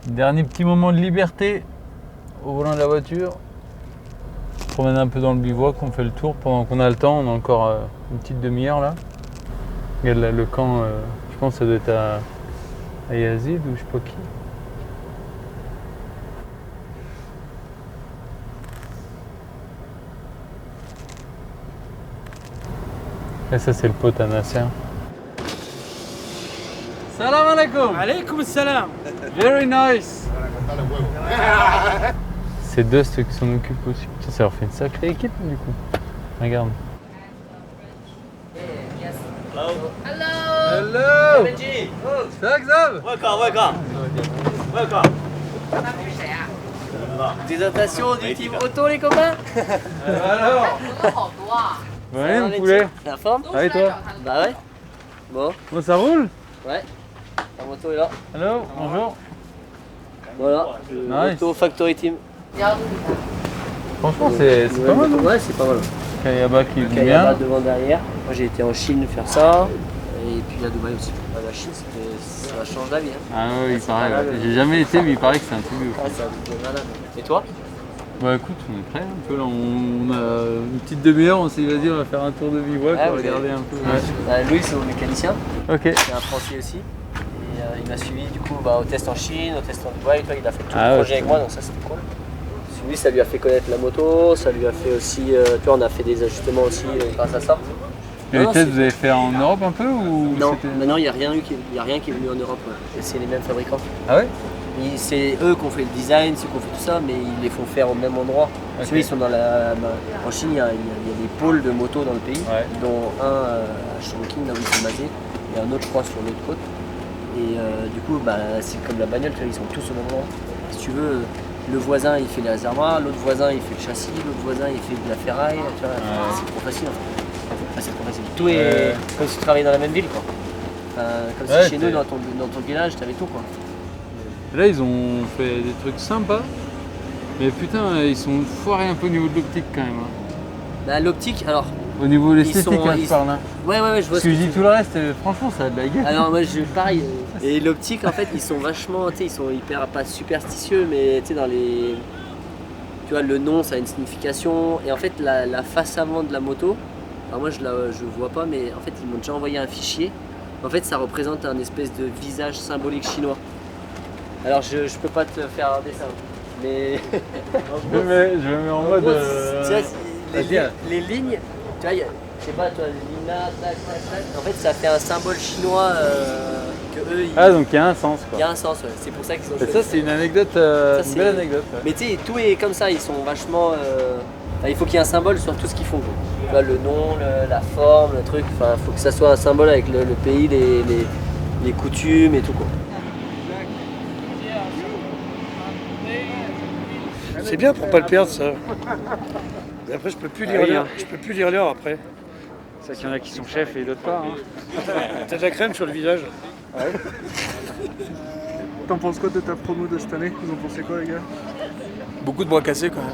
Dernier petit moment de liberté au volant de la voiture. On se promène un peu dans le bivouac, on fait le tour pendant qu'on a le temps. On a encore une petite demi-heure là. Regarde là, le camp, je pense que ça doit être à Yazid ou je sais pas qui. Et ça c'est le pote à Nasser. Salam alaikum. Alaikum salam. Very nice. C'est Dust qui s'en occupe aussi. Putain, ça leur fait une sacrée équipe du coup. Regarde. Hello. Benji. Xav. Welcome. Présentation du team auto les copains. Alors. Ouais, mon poulet. La forme? Ah et toi? Bah ouais. Bon, Ça roule? ouais. La moto est là. Hello, bonjour. Voilà, le Nice. Auto Factory Team. Franchement, c'est pas mal. Ouais, c'est pas mal. Kayaba qui est Kayaba bien. devant derrière. Moi j'ai été en Chine faire ça. Et puis à Dubaï aussi. La Chine, ça change la vie. Hein. Ah oui, il c'est paraît. pas mal, Ouais. J'ai jamais été, mais il paraît que c'est un truc de ouf. Ouais, c'est un truc de malade. Et toi? Bah écoute, on est prêt un peu là. On a une petite demi-heure, on s'est dit vas-y, on va faire un tour de bivouac, Ouais, on va ok. regarder un peu. Bah, Louis c'est mon mécanicien. Ok. C'est un Français aussi. Et il m'a suivi du coup au test en Chine, au test en Dubaï. Toi, il a fait tout Ah le ouais, projet avec moi, donc ça c'était cool. Lui, ça lui a fait connaître la moto, ça lui a fait aussi. Tu vois, on a fait des ajustements aussi grâce à ça. Et les tests, vous avez fait en Europe un peu ou Non, c'était- maintenant il n'y a rien qui est venu en Europe. Ouais. Et c'est les mêmes fabricants. Ah ouais? C'est eux qui ont fait le design, ceux qui ont fait tout ça, mais ils les font faire au même endroit. Ok. Ceux ils sont en Chine, il y a des pôles de motos dans le pays, Ouais. dont un à Chongqing, là où ils sont basés, et un autre, je crois, sur l'autre côte. Et du coup, bah, c'est comme la bagnole, tu vois, ils sont tous au même endroit. Si tu veux, le voisin il fait les réservoirs, l'autre voisin il fait le châssis, l'autre voisin il fait de la ferraille, tu vois, c'est trop facile en fait. Enfin, c'est trop facile. Tout est comme si tu travaillais dans la même ville, quoi. Enfin, comme si Ouais, chez nous, dans ton village, tu avais tout, quoi. Là, ils ont fait des trucs sympas. Mais putain, ils sont foirés un peu au niveau de l'optique quand même. Hein. Bah, l'optique, alors. Au niveau de Ils l'esthétique, sont- hein, je ils- parle. Hein. Ouais, je vois Parce ce que que je dis tu tout le reste, franchement, ça a de la gueule. Alors, moi, pareil. Et l'optique, en fait, ils sont vachement. Tu sais, ils sont hyper. Pas superstitieux, mais tu sais, dans les. Tu vois, le nom, ça a une signification. Et en fait, la face avant de la moto, alors moi, je vois pas, mais en fait, ils m'ont déjà envoyé un fichier. En fait, ça représente un espèce de visage symbolique chinois. Alors, je peux pas te faire un dessin, mais. Je me mets en mode. Tu vois, vas-y, les lignes, tu vois, je sais pas, toi, les lignes là, tac, tac, tac. En fait, ça fait un symbole chinois que eux, Ah, donc il y a un sens il y quoi. a un sens, ouais. C'est pour ça qu'ils sont Et choisis. ça, c'est une anecdote, Ça, une c'est- belle anecdote. Ouais. Mais tu sais, tout est comme ça, ils sont vachement. Enfin, il faut qu'il y ait un symbole sur tout ce qu'ils font. Quoi. Tu vois, le nom, la forme, le truc, enfin, il faut que ça soit un symbole avec le pays, les coutumes et tout, quoi. C'est bien pour pas le perdre ça. Et après je peux plus lire l'heure. Je peux plus lire l'heure après. C'est vrai qu'il y en a qui sont chefs et d'autres pas. Hein. T'as de la crème sur le visage. T'en penses quoi de ta promo de cette année? Vous en pensez quoi les gars? Beaucoup de bras cassés quand même.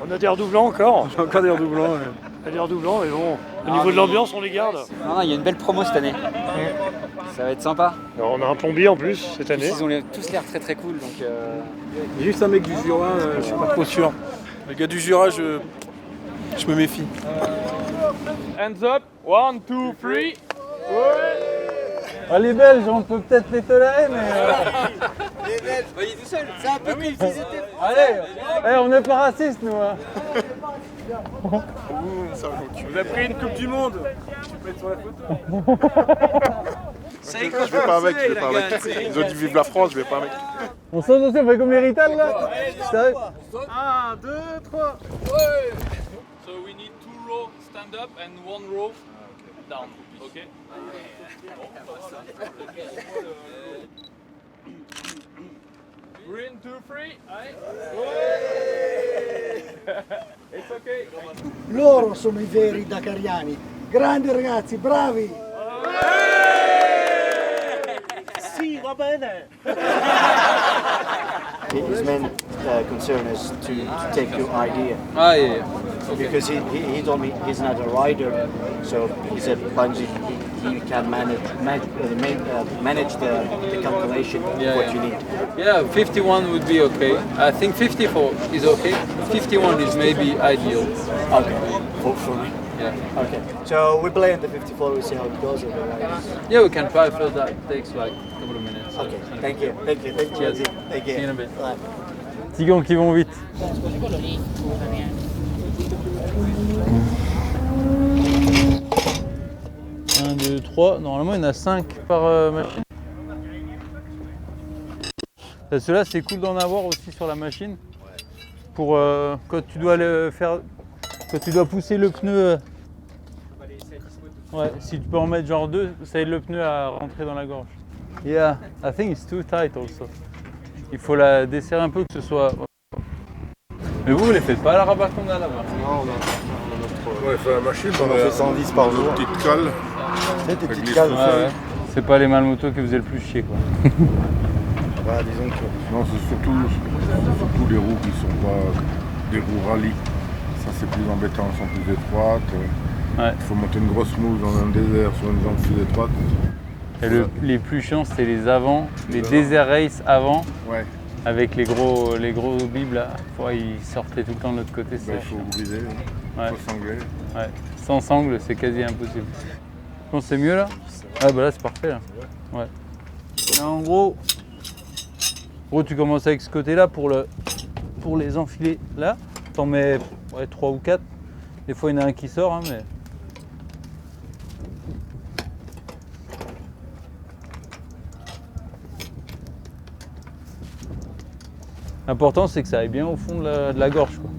On a des redoublants encore. J'ai encore des redoublants. On a des redoublants, mais bon. Au niveau de l'ambiance, on les garde. Non, il y a une belle promo cette année. Ça va être sympa. Alors, on a un plombier en plus cette année. Ils ont tous l'air très très cool. Donc, Juste un mec du Jura, Je suis pas trop sûr. Le gars du Jura, je me méfie. Hands up, 1, 2, 3. Ah, les Belges, on peut peut-être les tolérer, mais. Les Belges, voyez tout seul, c'est un peu comme s'ils étaient. Allez, on n'est pas racistes, nous. Hein. vous avez pris une Coupe du Monde. Tu peux être sur la photo. Je vais pas avec, Ils ont dit vive la France, je vais pas avec. On sent aussi, on fait comme les Rital là. Sérieux 1, 2, 3. So we need 2 rows stand up and 1 row down. Okay. Green 2, 3. Aye. It's okay. Loro sono i veri dakariani. Grandi ragazzi, bravi! Sì, va bene. His main concern is to take your idea. Ah, yeah. Because he told me he's not a rider, so he said bungee you can manage the calculation Yeah, what yeah. you need. Yeah, 51 would be okay. I think 54 is okay. 51 is maybe ideal. Okay, for me. Yeah. Okay, so we play in the 54. We see how it goes. Otherwise. Yeah, we can try first. That takes like a couple of minutes. so Okay, it's not thank big you, thank you, thank you. Cheers. Thank you. See you in a bit. Bye. Tigans qui vont vite. 1, 2, 3. Normalement, il y en a 5 par machine. Ceux-là, c'est cool d'en avoir aussi sur la machine. Pour quand tu dois le faire, quand tu dois pousser le pneu. Ouais, si tu peux en mettre genre 2, ça aide le pneu à rentrer dans la gorge. Yeah, I think it's too tight also. Il faut la desserrer un peu que ce soit. Mais vous les faites pas à la Rabaconda là-bas? Non, on a fait la machine, On a fait 110 par jour. Petite cale. C'est des Avec petites les cases. Ouais, ouais. C'est pas les malmotos qui faisaient le plus chier quoi. Bah, disons que. Non, c'est surtout les roues qui sont pas des roues rallye. Ça c'est plus embêtant, elles sont plus étroites. Ouais. Il faut monter une grosse mousse dans un désert sur une jambe plus étroite. Et les plus chiants c'était les avant, les Desert Race avant, Ouais, avec les gros bibs là. Ouais, ils sortaient tout le temps de l'autre côté. bah, C'est il faut briser, Ouais. faut sangler. Ouais. Sans sangle c'est quasi impossible. Je pense que c'est mieux là? Ah bah là c'est parfait là. Ouais. Et en gros, tu commences avec ce côté là pour les enfiler là. T'en mets 3 ou 4. Des fois il y en a un qui sort hein, mais. L'important c'est que ça aille bien au fond de la gorge quoi.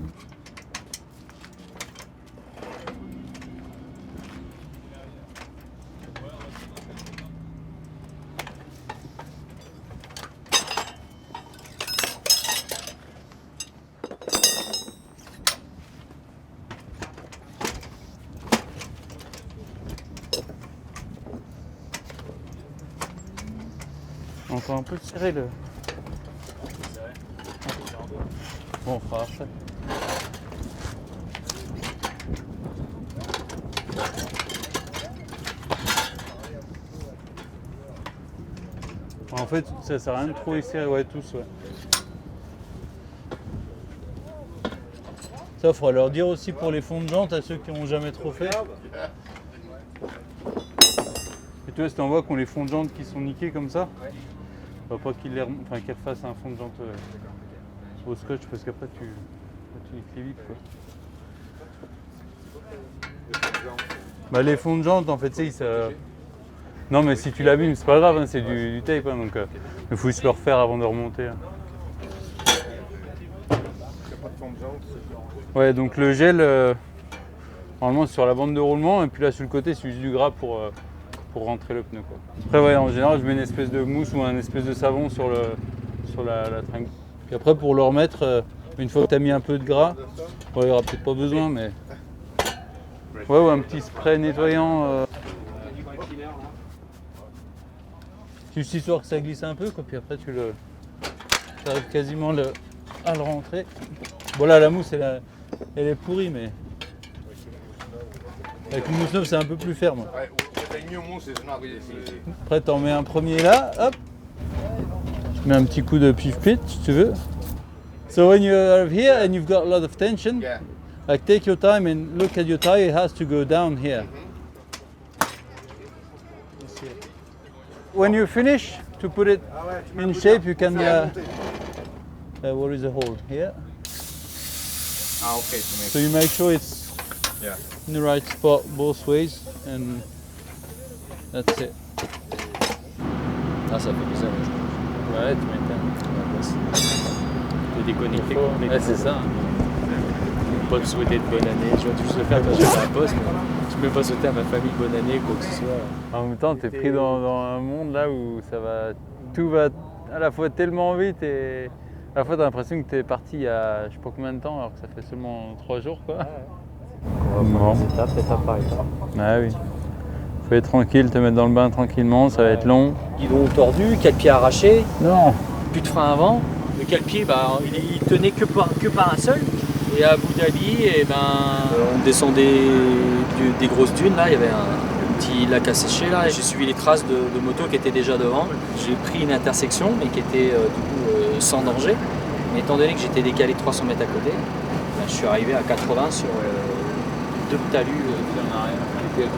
Encore un peu serré le. Bon, on fera après. En fait, ça sert à rien de trop serrer, ouais, tous, ouais. Ça, il faudra leur dire aussi pour les fonds de jante à ceux qui n'ont jamais trop fait. Et tu vois, si tu en vois qui ont les fonds de jante qui sont niqués comme ça, faut pas qu'ils qu'elles fassent un fond de jante au scotch parce qu'après tu niques les vite quoi. Bah les fonds de jante en fait tu sais ça. Non mais si tu l'abîmes c'est pas grave hein, c'est du tape hein, donc il faut juste le refaire avant de remonter. Hein. Ouais donc le gel normalement c'est sur la bande de roulement et puis là sur le côté c'est juste du gras pour rentrer le pneu quoi. Après ouais en général je mets une espèce de mousse ou un espèce de savon sur la tringle. Puis après pour le remettre, une fois que tu as mis un peu de gras, il n'y aura peut-être pas besoin mais. Ouais ou un petit spray nettoyant. Juste histoire que ça glisse un peu quoi, puis après tu arrives quasiment à le rentrer. Bon là la mousse elle est pourrie mais. Avec une mousse neuve c'est un peu plus ferme. Après t'en mets un premier là, hop. Tu mets un petit coup de pif-pit si tu veux. So when you're here and you've got a lot of tension, like take your time and look at your tire, it has to go down here. When you finish to put it in shape, you can. Where is the hole? Here. Ah ok. So you make sure it's in the right spot both ways and that's it. Ah, ça fait bizarre, je trouve. Ouais, tu m'étonnes. T'es déconnecté. Ouais, c'est ça. Pas te souhaiter de bonne année. Je vais juste le faire quand je vais à la poste, mais je peux pas souhaiter à ma famille bonne année, quoi que ce soit. En même temps, t'es pris dans un monde là où tout va à la fois tellement vite et à la fois t'as l'impression que t'es parti il y a je sais pas combien de temps alors que ça fait seulement 3 jours quoi. On va prendre étape par étape. Ah oui. Faut être tranquille, te mettre dans le bain tranquillement, ça va être long. Guidon tordu, 4 pieds arrachés, Non. plus de frein avant. Le 4 pieds, bah, il tenait que par un seul. Et à Abu Dhabi, et ben, on descendait des grosses dunes, là, il y avait petit lac à sécher là, et j'ai suivi les traces de motos qui étaient déjà devant. J'ai pris une intersection, mais qui était sans danger. Mais étant donné que j'étais décalé de 300 mètres à côté, je suis arrivé à 80 sur 2 talus.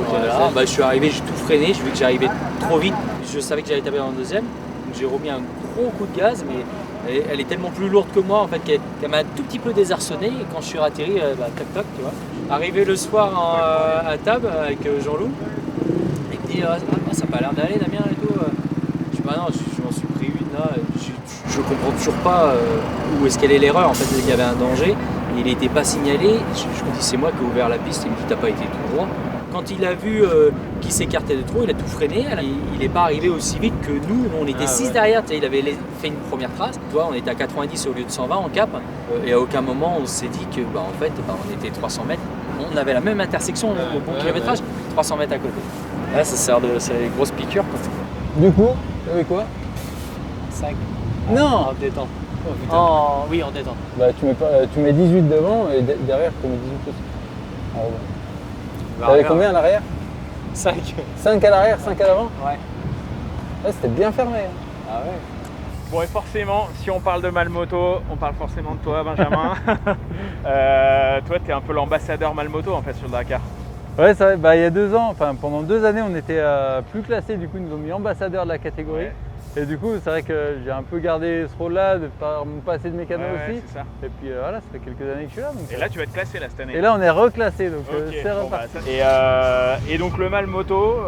Voilà. Je suis arrivé, j'ai tout freiné, j'ai vu que j'arrivais trop vite. Je savais que j'allais taper dans le deuxième, donc j'ai remis un gros coup de gaz, mais elle est tellement plus lourde que moi en fait qu'elle m'a un tout petit peu désarçonné, et quand je suis atterri, tac tac, tu vois. Arrivé le soir à table avec Jean-Loup, il me dit ça n'a pas l'air d'aller Damien et tout. Je dis non, je m'en suis pris une là, je comprends toujours pas où est-ce qu'elle est l'erreur en fait, il y avait un danger, il n'était pas signalé, je me dis c'est moi qui ai ouvert la piste, il me dit t'as pas été tout droit. Quand il a vu qu'il s'écartait de trop, il a tout freiné. Il n'est pas arrivé aussi vite que nous. On était 6 derrière. Il avait fait une première trace. Toi, on était à 90 au lieu de 120 en cap. Et à aucun moment, on s'est dit que, en fait, on était 300 mètres. On avait la même intersection au bon kilométrage, 300 mètres à côté. Là, ça sert c'est les grosses piqûres. Quoi. Du coup, t'avais quoi? 5. Non. En détente. Oui, en détente. Bah, tu mets 18 devant et derrière, tu mets 18 aussi. Ah, ouais. T'avais combien à l'arrière? 5. 5 à l'arrière, 5 à l'avant? Ouais. C'était bien fermé. Hein. Ah ouais. Bon, et forcément, si on parle de Malmoto, on parle forcément de toi, Benjamin. Toi, t'es un peu l'ambassadeur Malmoto en fait sur le Dakar. Ouais, ça, il y a 2 ans, enfin pendant 2 années, on était plus classé. Du coup, ils nous ont mis ambassadeur de la catégorie. Ouais. Et du coup, c'est vrai que j'ai un peu gardé ce rôle-là par mon passé de mécano aussi. C'est ça. Et puis voilà, ça fait quelques années que je suis là. Donc, et là, tu vas être classé là cette année. Et là, on est reclassé, donc okay, c'est bon, reparti. Et donc le Malmoto,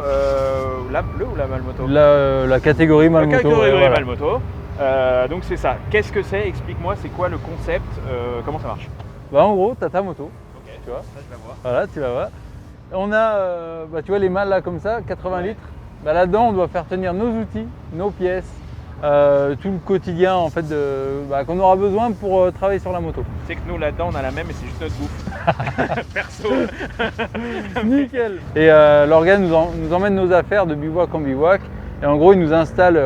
le ou la Malmoto? La catégorie Malmoto. La catégorie voilà. Malmoto. Donc c'est ça. Qu'est-ce que c'est? Explique-moi, c'est quoi le concept? Comment ça marche? Bah, en gros, t'as ta moto. Ok. Tu vois. Là, je la vois. Voilà, tu la vois. On a, tu vois les malles là comme ça, 80 litres. Bah, là-dedans, on doit faire tenir nos outils, nos pièces. Tout le quotidien en fait qu'on aura besoin pour travailler sur la moto. C'est que nous là-dedans on a la même et c'est juste notre bouffe. Perso. Nickel. Et l'organe nous emmène nos affaires de bivouac en bivouac. Et en gros ils nous installent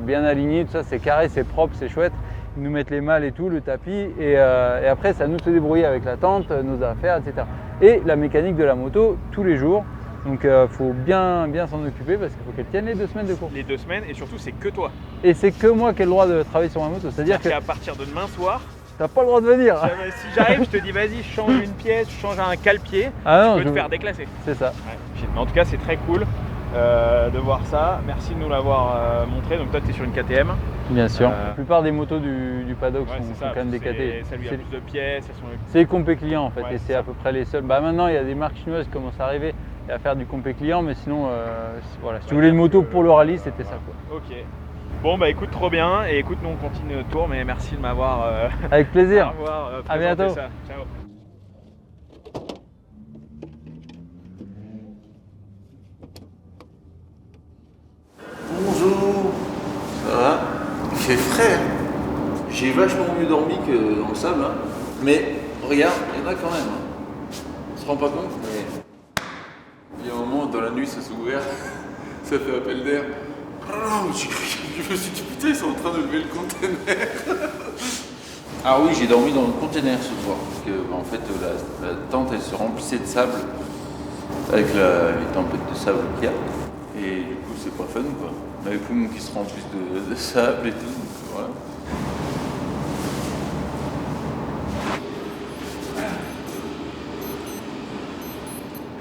bien alignés, tout ça c'est carré, c'est propre, c'est chouette. Ils nous mettent les malles et tout, le tapis. Et après c'est à nous de se débrouiller avec la tente, nos affaires, etc. Et la mécanique de la moto tous les jours. Donc il faut bien s'en occuper parce qu'il faut qu'elle tienne les 2 semaines de cours. Les 2 semaines et surtout c'est que toi. Et c'est que moi qui ai le droit de travailler sur ma moto. C'est-à-dire qu'à partir de demain soir, t'as pas le droit de venir. Si j'arrive, je te dis vas-y, je change une pièce, je change un cale-pied, je peux te faire déclasser. C'est ça. Ouais. Mais en tout cas c'est très cool de voir ça. Merci de nous l'avoir montré. Donc toi tu es sur une KTM. Bien sûr. La plupart des motos du paddock sont quand même des KT. Ça lui a plus de pièces. C'est les compé clients en fait et c'est à peu près les seuls. Maintenant il y a des marques chinoises qui commencent à arriver et à faire du compé client, mais sinon voilà, si tu voulais une moto pour le rallye, c'était ça quoi. Ok. Bon bah écoute, trop bien, et écoute, nous on continue notre tour, mais merci de m'avoir avec plaisir. À bientôt. Ça. Ciao. Bonjour. Ça va? Il fait frais. J'ai vachement mieux dormi que dans le sable. Hein. Mais regarde, il y en a quand même. Hein. On se rend pas compte, mais il y a un moment dans la nuit ça s'est ouvert, ça fait appel d'air. Oh, je me suis dit putain, ils sont en train de lever le conteneur. Ah oui, j'ai dormi dans le conteneur ce soir parce que en fait la tente elle se remplissait de sable avec les tempêtes de sable qu'il y a. Et du coup c'est pas fun quoi. Les poumons qui se remplissent de sable et tout. Donc, voilà.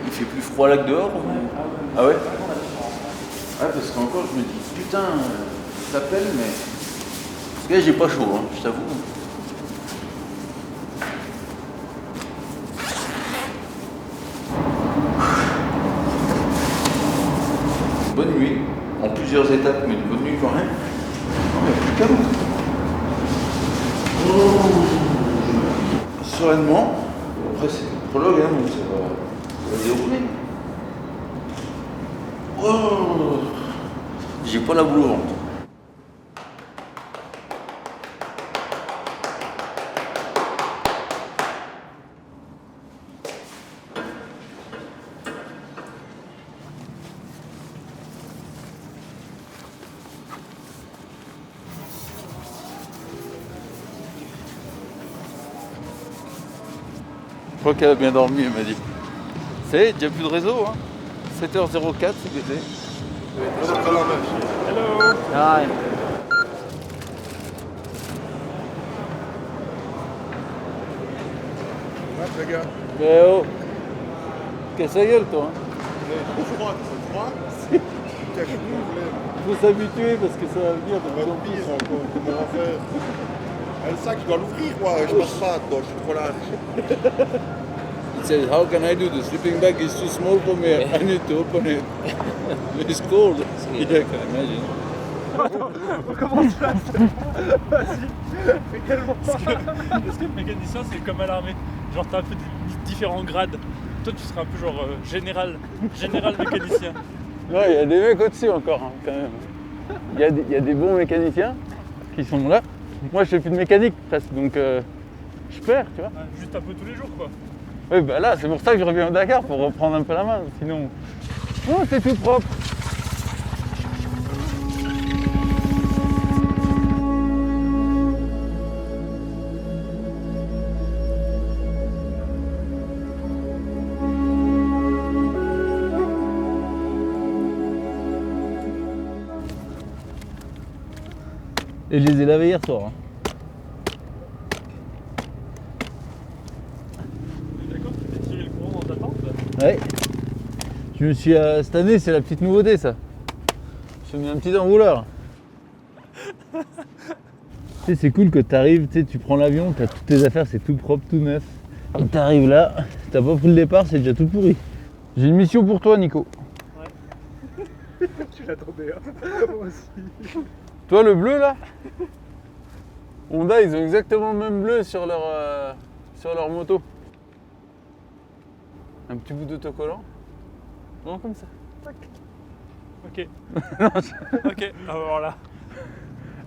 Il fait plus froid là que dehors ou... Ah ouais? Ah parce qu'encore je me dis putain ça pèle mais. Parce que là j'ai pas chaud hein, je t'avoue. Bonne nuit, en plusieurs étapes, mais une bonne nuit quand même. Non, mais plus calme. Sereinement. Après, c'est le prologue, hein, donc ça va dérouler. Oh. J'ai pas la boule au ventre. Je crois qu'elle a bien dormi, elle m'a dit. C'est déjà plus de réseau, hein. 7h04, c'est l'été. Hello. Hi. Les gars. Mais oh, casse la gueule toi. C'est froid. Il faut s'habituer parce que ça va venir de plus en plus. Comment on va faire? Le sac, je dois l'ouvrir, moi. Je passe pas dedans, je suis trop large. He says, how can I do? The sleeping bag is too small for me. I need to open it. It's cold. Yeah, I can imagine. Comment tu l'as fait? Vas-y, fais tellement parce que le mécanicien, c'est comme à l'armée. Genre, t'as un peu différents grades. Toi, tu seras un peu genre général mécanicien. Non, il y a des mecs au-dessus encore, hein, quand même. Il y a des bons mécaniciens qui sont là. Moi, je fais plus de mécanique presque, donc je perds, tu vois. Juste un peu tous les jours, quoi. Oui, bah là, c'est pour ça que je reviens au Dakar, pour reprendre un peu la main. Sinon, oh, c'est tout propre. Et je les ai lavés hier soir. Hein. D'accord, tu t'es tiré le courant dans ta tente? Ouais. Je me suis. Cette année, c'est la petite nouveauté, ça. Je me suis mis un petit enrouleur. Tu sais, c'est cool que t'arrives, tu prends l'avion, t'as toutes tes affaires, c'est tout propre, tout neuf. Et t'arrives là, t'as pas pris le départ, c'est déjà tout pourri. J'ai une mission pour toi, Nico. Ouais. Tu l'attendais, hein. Moi aussi. Toi, le bleu là, Honda, ils ont exactement le même bleu sur leur moto. Un petit bout d'autocollant. Non, comme ça. Tac. Ok. Non, Ok, alors là.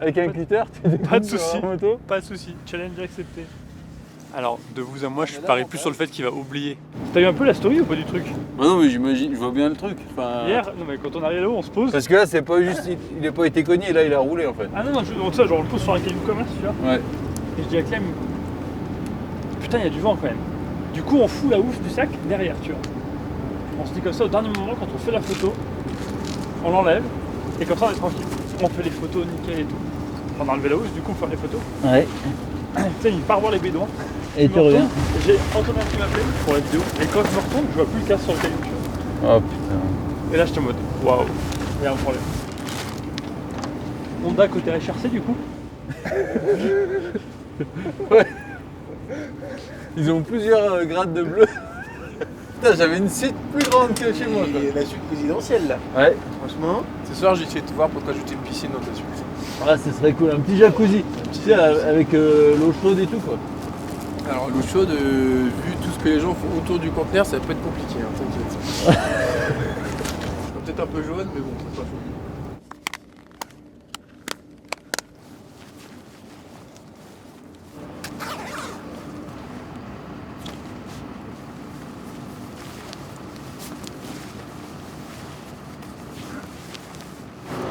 avec un cutter, tu découpes Pas de sur soucis. leur moto. Pas de soucis. Challenge accepté. Alors, de vous à moi, je parie plus sur le fait qu'il va oublier. T'as eu un peu la story ou pas du truc? Bah non, mais j'imagine, je vois bien le truc. Enfin, Hier, non mais quand on arrive là-haut, on se pose. parce que là, c'est pas juste, il a pas été cogné, là, il a roulé en fait. Ah non, donc ça, genre on le pose sur un caillou commun, tu vois. Ouais. Et je dis à Clem, putain, il y a du vent quand même. Du coup, on fout la housse du sac derrière, tu vois. On se dit comme ça, au dernier moment, quand on fait la photo, on l'enlève, et comme ça, on est tranquille. On fait les photos nickel et tout. On a enlevé la housse, du coup, on fait les photos. Ouais. Tu sais, il part voir les bédouins. Et Je tu me reviens. retourne, j'ai Antonin qui m'appelle pour la vidéo, et quand je me retourne, je vois plus le casque sur le caillou, tu vois. Oh putain. Et là, j'étais en mode, waouh, il y a un problème. Honda côté HRC, du coup. Ouais. Ils ont plusieurs grades de bleu. Putain, j'avais une suite plus grande que chez moi, quoi. Et la suite présidentielle là. Ouais. Franchement. Ce soir, j'ai essayé de te voir pour t'ajouter une piscine dans ta suite. Ah, ce serait cool, un petit jacuzzi. Tu sais, avec l'eau chaude et tout, quoi. Alors, l'eau chaude, vu tout ce que les gens font autour du conteneur, ça peut être compliqué, hein, t'inquiète. Peut-être un peu jaune, mais bon, c'est pas chaud.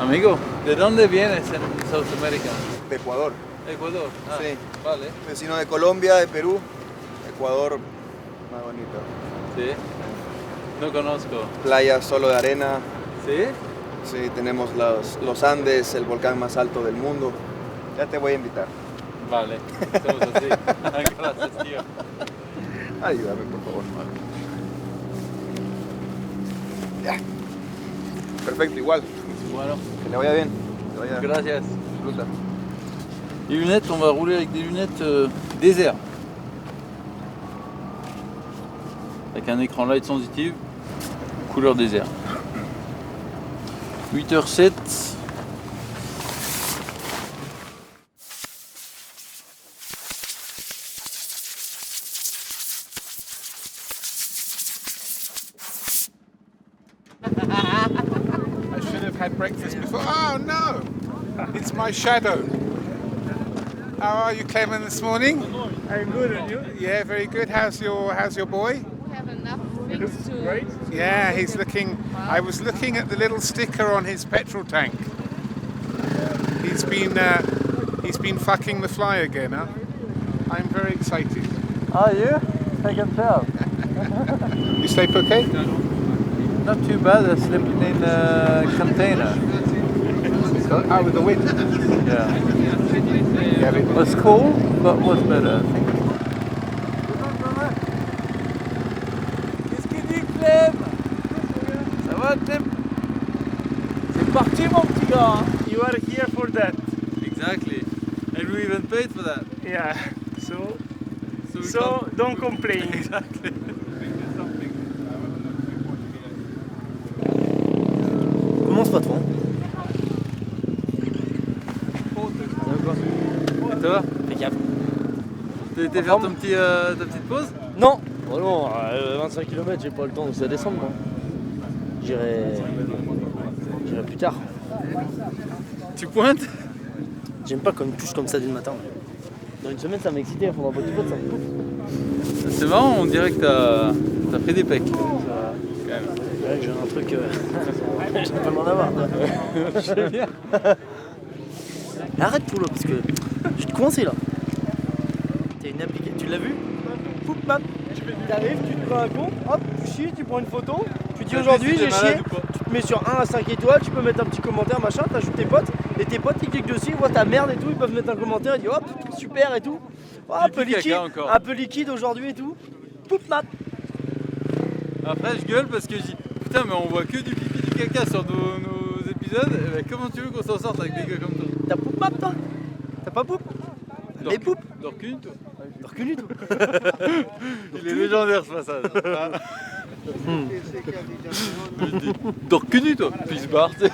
Amigo, ¿de dónde vienes en South America? De Ecuador. Ecuador. Ah, Sí. vale. Vecino de Colombia, de Perú. Ecuador, más bonito. Sí. No conozco. Playa solo de arena. ¿Sí? Sí, tenemos los Andes, el volcán más alto del mundo. Ya te voy a invitar. Vale. Estamos así. Gracias, tío. Ayúdame, por favor. Ya. Perfecto, igual. Bueno, Que le vaya bien. Que vaya. gracias. Disfruta. Les lunettes, on va rouler avec des lunettes désert. Avec un écran light sensitive, couleur désert. 8h07. I should have had breakfast before. Oh no! It's my shadow. How are you, Clement, this morning? I'm good, and you? Yeah, very good. How's your boy? We have enough things to... Great. Yeah, he's looking. I was looking at the little sticker on his petrol tank. He's been fucking the fly again, huh? I'm very excited. Ah, you? I can tell. You sleep okay? Not too bad. I slept in a container. Out with the wind. Yeah. Yeah, It was cold, but was better, I think. Qu'est-ce qu'il dit, Clem? Ça va, Clem? C'est parti, mon petit gars. Hein? You are here for that. Exactly. And we even paid for that. Yeah. So we can't- don't complain. Exactly. Comment ce patron? Et toi? Impeccable. T'as été faire ta petite pause? Non, vraiment, 25 km, j'ai pas le temps de descendre. Moi. J'irai plus tard. Tu pointes? J'aime pas quand il me touche comme ça dès le matin. Dans une semaine, ça m'a excité, il faudra pas du pote, ça me coupe. C'est marrant, on dirait que t'as pris des pecs. Ouais, j'ai un truc. J'ai pas le droit d'avoir. Je sais bien. Arrête, Poulo, parce que je suis coincé là. T'as une application, tu l'as vu? Poup, map. T'arrives, tu te prends un compte, hop, tu chies, tu prends une photo, tu dis aujourd'hui j'ai chié, tu te mets sur 1 à 5 étoiles, tu peux mettre un petit commentaire, machin, t'ajoutes tes potes, et tes potes ils cliquent dessus, ils voient ta merde et tout, ils peuvent mettre un commentaire, ils disent hop, super et tout. Oh, un peu liquide aujourd'hui et tout. Poup, map. Après, je gueule parce que je dis putain, mais on voit que du pipi du caca sur nos épisodes. Et ben, comment tu veux qu'on s'en sorte avec des gars comme toi? T'as poup map toi? T'as pas poup? Les poup? Dors cul, toi. Dors cul, toi. Il est légendaire ce passage. Dors cul nu, toi. Puis il se barre, tu sais.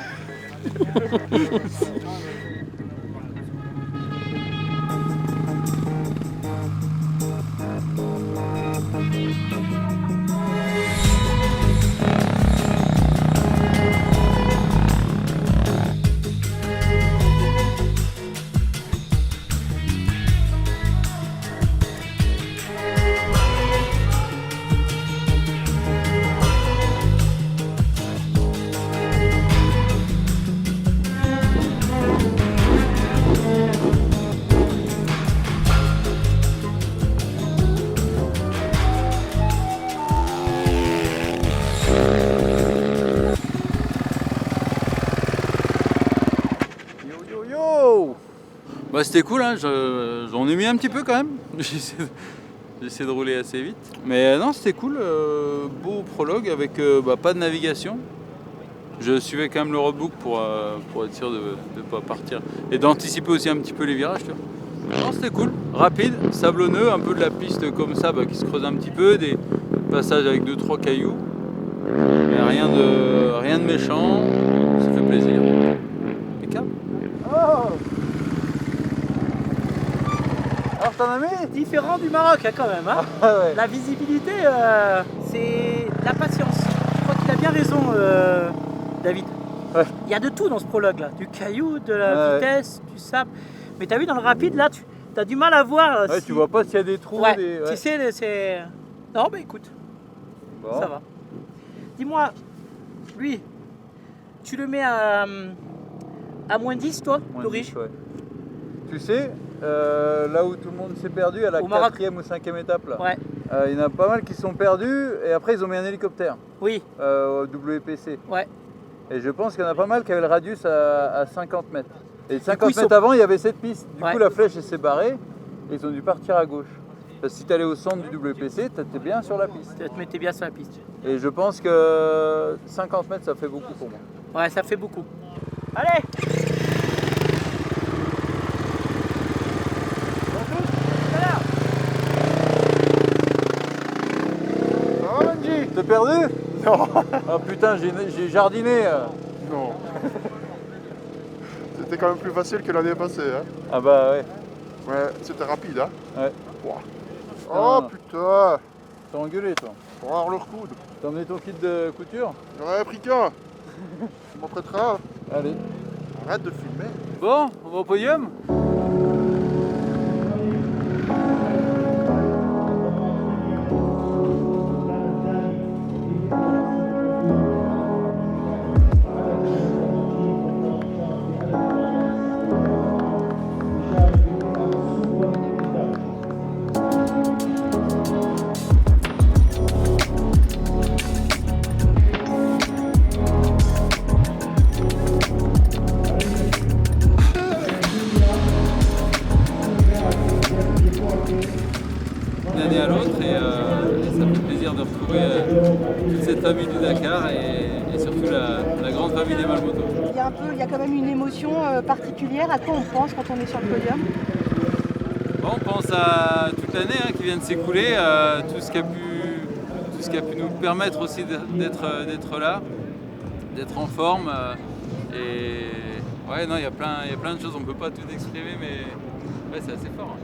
Bah, c'était cool, hein. J'en ai mis un petit peu quand même. J'ai essayé de rouler assez vite. Mais non, c'était cool. Beau prologue avec pas de navigation. Je suivais quand même le roadbook pour être sûr de ne pas partir. Et d'anticiper aussi un petit peu les virages. Tu vois. Non, c'était cool. Rapide, sablonneux, un peu de la piste comme ça qui se creuse un petit peu. Des passages avec 2-3 cailloux. Mais rien de méchant. Ça fait plaisir. Impeccable. Oh! Alors t'en as mis? Différent du Maroc hein, quand même. Hein. Ouais. La visibilité, c'est la patience. Je crois qu'il a bien raison, David. Ouais. Il y a de tout dans ce prologue là. Du caillou, de la vitesse, du sable. Mais t'as vu dans le rapide là, tu as du mal à voir. Ouais, tu vois pas s'il y a des trous. Ouais. Ouais. Tu sais, c'est... Non, mais écoute, Bon. ça va. Dis-moi, lui, tu le mets à moins 10 toi, Moins le 10, riche? ouais. Tu sais, là où tout le monde s'est perdu, à la 4e ou 5e étape, là, ouais. Il y en a pas mal qui sont perdus et après ils ont mis un hélicoptère. Oui. Au WPC. Ouais. Et je pense qu'il y en a pas mal qui avaient le radius à 50 mètres. Et 50 coup, mètres avant, il y avait cette piste. Du Ouais. coup, la flèche elle s'est barrée et ils ont dû partir à gauche. Parce que si tu allais au centre du WPC, tu étais bien sur la piste. Tu te mettais bien sur la piste. Et je pense que 50 mètres, ça fait beaucoup pour moi. Ouais, ça fait beaucoup. Allez! Oh Benji! T'es perdu? Non! Ah putain, j'ai jardiné. Non. C'était quand même plus facile que l'année passée. Hein. Ah bah ouais. Ouais, c'était rapide. Hein. Ouais. Wow. Oh putain! T'as engueulé toi. Pour avoir leur coude. T'as emmené ton kit de couture? J'en avais pris qu'un. Tu m'en prêteras? Allez. Arrête de filmer. Bon, on va au podium? de retrouver toute cette famille du Dakar et surtout la grande famille des Malmoto. Il y a quand même une émotion particulière. À quoi on pense quand on est sur le podium? Bon, on pense à toute l'année qui vient de s'écouler, tout ce qui a pu nous permettre aussi d'être là, d'être en forme. Et ouais, non, il y a plein de choses, on ne peut pas tout exprimer, mais ouais, c'est assez fort.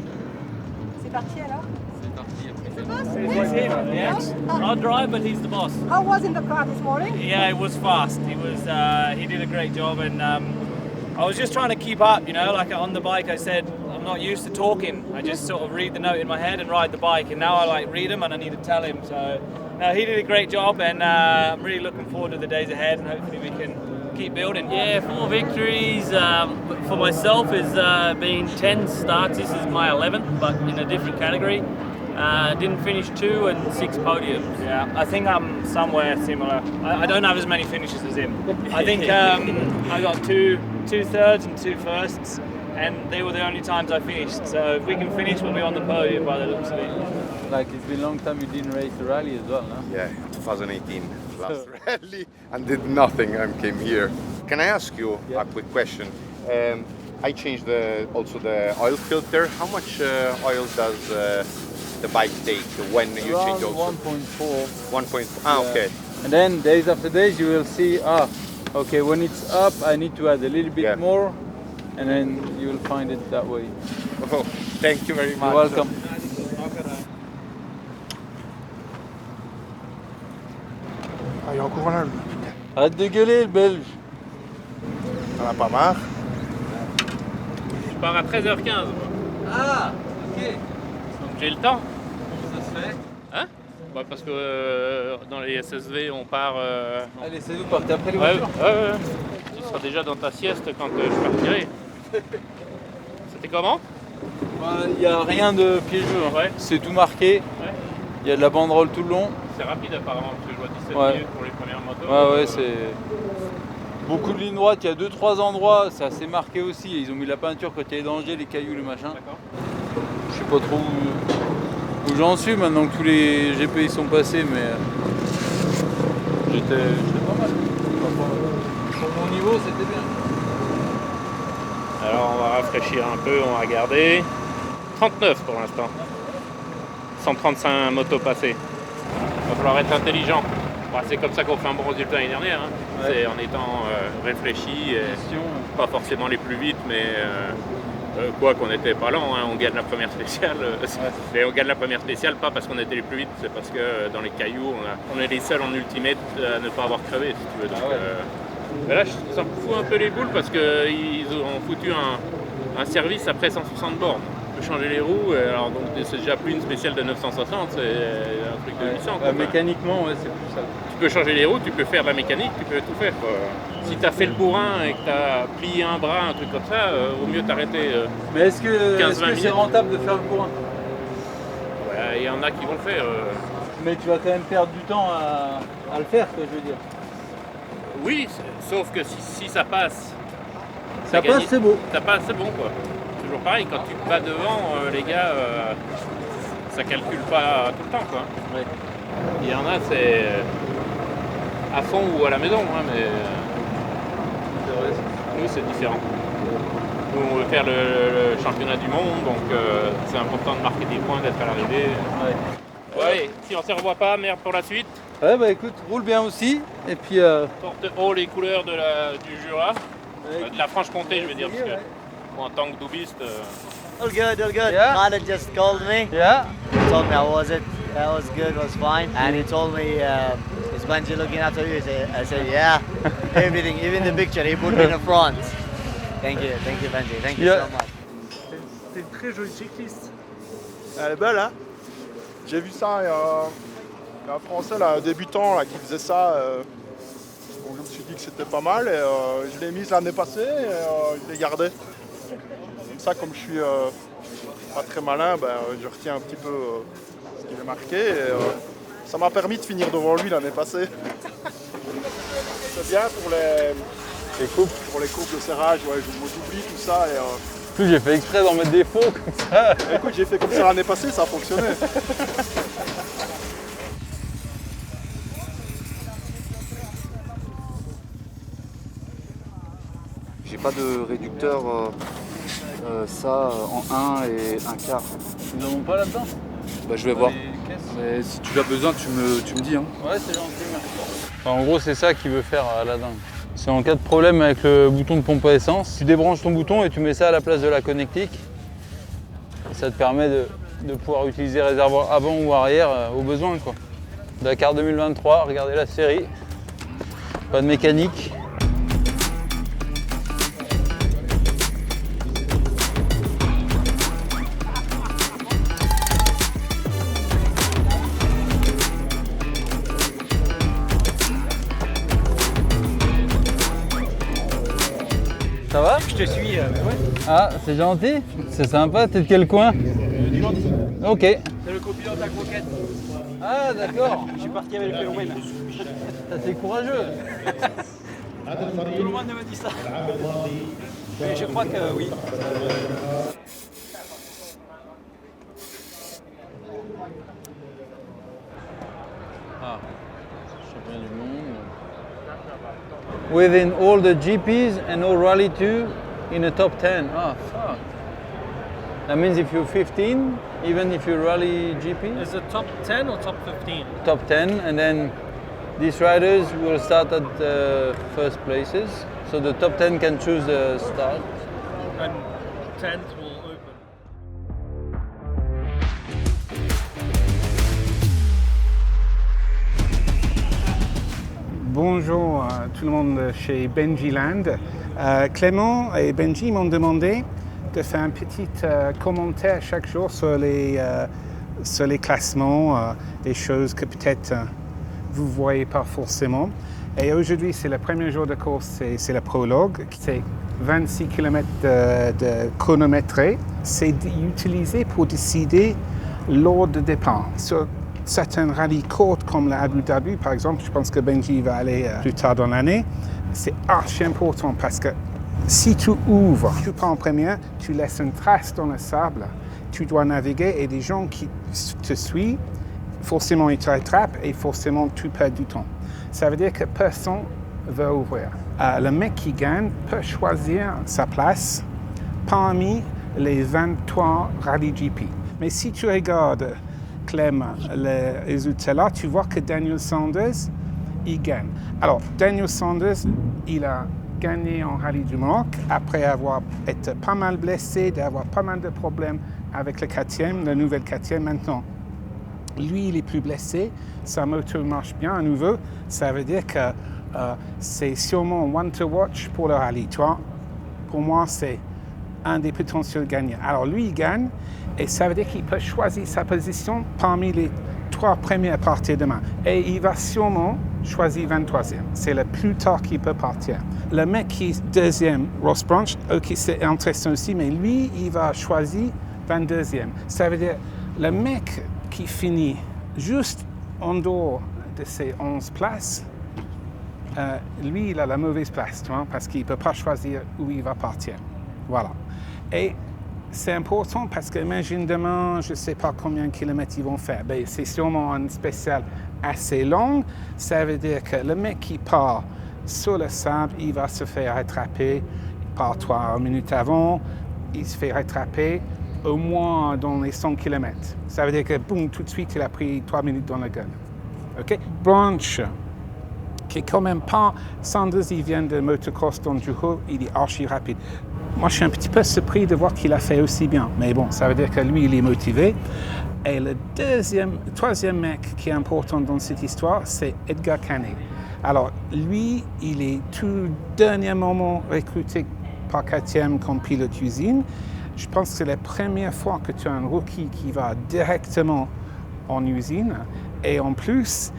C'est parti alors? C'est parti après. It's him, yes. I'll drive, but he's the boss. How was in the car this morning? Yeah, it was fast. He did a great job, and I was just trying to keep up. You know, like on the bike, I said I'm not used to talking. I just sort of read the note in my head and ride the bike, and now I like read them and I need to tell him. So no, he did a great job, and I'm really looking forward to the days ahead, and hopefully we can keep building. Yeah, 4 victories. For myself, has been 10 starts. This is my 11th, but in a different category. Didn't finish 2 and 6 podiums. Yeah, I think I'm somewhere similar. I don't have as many finishes as him. I think I got two thirds and 2 firsts, and they were the only times I finished. So if we can finish, we'll be on the podium by the looks of it. Like it's been a long time you didn't race a rally as well, no? Yeah, 2018 last rally and did nothing and came here. Can I ask you a quick question? I changed also the oil filter. How much oil does the bike take when you change also? 1.4. 1.4. Okay. And then days after days you will see, okay, when it's up I need to add a little bit more, and then you will find it that way. Oh, thank you very much. You're welcome. Ah, il est encore là, lui. Arrête de gueuler, le Belge. T'en as pas marre? Je pars à 13h15. Ah, ok. Donc j'ai le temps. Comment ça se fait? Hein? Bah parce que dans les SSV on part... Ah, les SSV, vous partez après les ouais, voitures? ouais. Tu seras déjà dans ta sieste quand je partirai. C'était comment? Il n'y a rien de piégeux, Ouais. C'est tout marqué. Ouais. Il y a de la banderole tout le long. C'est rapide apparemment, parce que je vois 17 Ouais. minutes pour les premières motos. Ouais, c'est beaucoup de lignes droites. Il y a 2-3 endroits, c'est assez marqué aussi. Ils ont mis la peinture quand il y a les dangers, les cailloux, les machins. Je sais pas trop où j'en suis maintenant que tous les GP sont passés, mais j'étais pas mal. Pour mon niveau, c'était bien. Alors on va rafraîchir un peu, on va regarder. 39 pour l'instant. 135 motos passées. Il va falloir être intelligent. Bon, c'est comme ça qu'on fait un bon résultat l'année dernière. Hein. C'est en étant réfléchi, et pas forcément les plus vite, mais quoi qu'on n'était pas lent, hein, on gagne la première spéciale. Mais on gagne la première spéciale pas parce qu'on était les plus vite, c'est parce que dans les cailloux, on est les seuls en ultimate à ne pas avoir crevé, si tu veux. Donc, mais là, ça me fout un peu les boules parce qu'ils ont foutu un service après 160 bornes. On peut changer les roues, alors donc c'est déjà plus une spéciale de 960, c'est un truc de 800. Quoi. Mécaniquement, ouais, c'est plus ça. Tu peux changer les roues, tu peux faire de la mécanique, tu peux tout faire. Quoi. Si tu as fait le bourrin et que tu as plié un bras, un truc comme ça, au mieux t'arrêter. Mais est-ce que c'est rentable de faire le bourrin? Ouais, il y en a qui vont le faire. Mais tu vas quand même perdre du temps à le faire, quoi, je veux dire. Oui, sauf que si ça passe. Ça passe, c'est beau. Ça passe, c'est bon quoi. Toujours pareil, quand tu te bats devant, les gars, ça calcule pas tout le temps quoi. Ouais. Il y en a, c'est à fond ou à la maison, hein, mais nous c'est différent. Nous on veut faire le championnat du monde, donc c'est important de marquer des points, d'être à l'arrivée. Ouais, si on se revoit pas, merde pour la suite. Ouais, bah écoute, roule bien aussi, et puis... Porte haut les couleurs du Jura, de la Franche-Comté je veux dire, parce que en tant que doubiste... All good, all good. Yeah. Khaled just called me. Yeah. He told me how was it. That was good, was fine. And he told me, is Benji looking after you? I said, yeah. Everything, even the picture, he put me in the front. Thank you Benji. Thank you so much. C'est une très jolie cycliste. Elle est belle, hein? J'ai vu ça, il y a un Français, là, un débutant là, qui faisait ça. Donc je me suis dit que c'était pas mal et je l'ai mise l'année passée et je l'ai gardée. Comme ça, comme je suis pas très malin, je retiens un petit peu ce qu'il est marqué. Et, ça m'a permis de finir devant lui l'année passée. C'est bien pour les coupes. Pour les coupes de serrage, ouais, j'oublie tout ça. Et, en plus, j'ai fait exprès d'en mettre des faux comme ça. Écoute, j'ai fait comme ça l'année passée, ça a fonctionné. J'ai pas de réducteur ça en 1 et 1/4. Ils n'en ont pas là-dedans? Bah, je vais voir. Mais si tu as besoin, tu me dis. Hein. Ouais, c'est gentil, merci. Enfin, en gros, c'est ça qu'il veut faire Aladdin. C'est en cas de problème avec le bouton de pompe à essence, tu débranches ton bouton et tu mets ça à la place de la connectique. Et ça te permet de pouvoir utiliser réservoir avant ou arrière au besoin, quoi. Dakar 2023, regardez la série. Pas de mécanique. Ça va? Je te suis, ouais. Ah, c'est gentil, c'est sympa, t'es de quel coin? Du Landy. Ok. C'est le copilote à croquette. Ah, d'accord. Je suis parti avec le phénomène. Ça, c'est courageux. Tout le monde me dit ça. Mais je crois que oui. Ah, champion du monde. Within all the GPs and all Rally 2 in the top 10. Ah, fuck. That means if you're 15, even if you rally GP? Is it top 10 or top 15? Top 10, and then these riders will start at the first places. So the top 10 can choose the start. And 10th will open. Bonjour à tout le monde chez Benji Land. Clément et Benji m'ont demandé de faire un petit commentaire chaque jour sur les classements, des choses que peut-être vous ne voyez pas forcément. Et aujourd'hui, c'est le premier jour de course, c'est le prologue. C'est 26 km de chronométré. C'est utilisé pour décider l'ordre de départ. Sur certains rallyes courtes comme la Abu Dhabi, par exemple, je pense que Benji va aller plus tard dans l'année. C'est archi important parce que si tu ouvres, tu prends en première, tu laisses une trace dans le sable, tu dois naviguer et des gens qui te suivent, forcément ils te rattrapent et forcément tu perds du temps. Ça veut dire que personne ne veut ouvrir. Le mec qui gagne peut choisir sa place parmi les 23 rally GP. Mais si tu regardes, Clem, les résultats là, tu vois que Daniel Sanders, il gagne. Alors, Daniel Sanders, il a gagné en rallye du Maroc après avoir été pas mal blessé, d'avoir pas mal de problèmes avec le 4e, le nouvel 4e maintenant. Lui, il est plus blessé, sa moto marche bien à nouveau, ça veut dire que c'est sûrement one to watch pour le rallye. Tu vois, pour moi, c'est un des potentiels gagnants. Alors lui, il gagne et ça veut dire qu'il peut choisir sa position parmi les 3 premières parties demain. Et il va sûrement choisir 23e. C'est le plus tard qu'il peut partir. Le mec qui est 2e, Ross Branch, ok, c'est intéressant aussi, mais lui, il va choisir 22e. Ça veut dire le mec qui finit juste en dehors de ses 11 places, lui, il a la mauvaise place, tu vois, parce qu'il ne peut pas choisir où il va partir. Voilà. Et c'est important parce que, imagine demain, je ne sais pas combien de kilomètres ils vont faire. Ben, c'est sûrement un spécial assez long. Ça veut dire que le mec qui part sur le sable, il va se faire rattraper. Il part 3 minutes avant, il se fait rattraper au moins dans les 100 km. Ça veut dire que, boum, tout de suite, il a pris 3 minutes dans la gueule. OK? Branch, qui est quand même pas... Sanders, il vient de motocross d'enduro, il est archi rapide. Moi, je suis un petit peu surpris de voir qu'il a fait aussi bien. Mais bon, ça veut dire que lui, il est motivé. Et le troisième mec qui est important dans cette histoire, c'est Edgar Canet. Alors, lui, il est tout dernier moment recruté par 4e comme pilote usine. Je pense que c'est la première fois que tu as un rookie qui va directement en usine. Et en plus,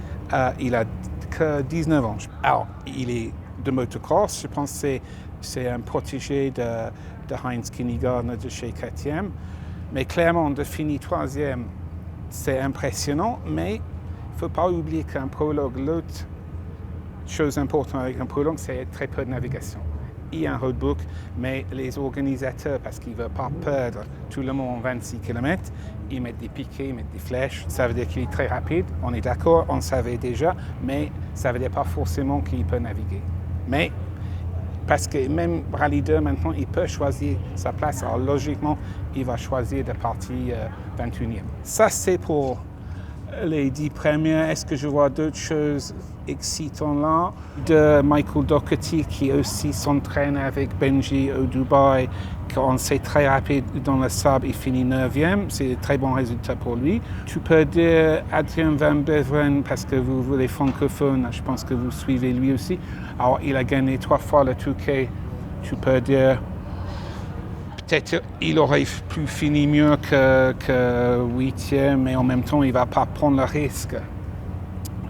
il a que 19 ans. Alors, il est de motocross. Je pense que c'est un protégé de Heinz Kinnigartner de chez 4e. Mais clairement, de finir 3e, c'est impressionnant. Mais il ne faut pas oublier qu'un prologue, l'autre chose importante avec un prologue, c'est très peu de navigation. Il y a un roadbook, mais les organisateurs, parce qu'ils ne veulent pas perdre tout le monde en 26 km, ils mettent des piquets, ils mettent des flèches. Ça veut dire qu'il est très rapide, on est d'accord, on le savait déjà, mais ça ne veut dire pas forcément qu'il peut naviguer. Mais Parce que même Rallye 2, maintenant, il peut choisir sa place. Alors, logiquement, il va choisir de partir 21e. Ça, c'est pour les 10 premières. Est-ce que je vois d'autres choses excitantes là? De Michael Doherty, qui aussi s'entraîne avec Benji au Dubaï, quand c'est très rapide dans le sable, il finit 9e. C'est un très bon résultat pour lui. Tu peux dire Adrien Van Beveren, parce que vous les francophones, je pense que vous suivez lui aussi. Alors, il a gagné 3 fois le Touquet. Tu peux dire, peut-être il aurait pu finir mieux que 8e, mais en même temps, il ne va pas prendre le risque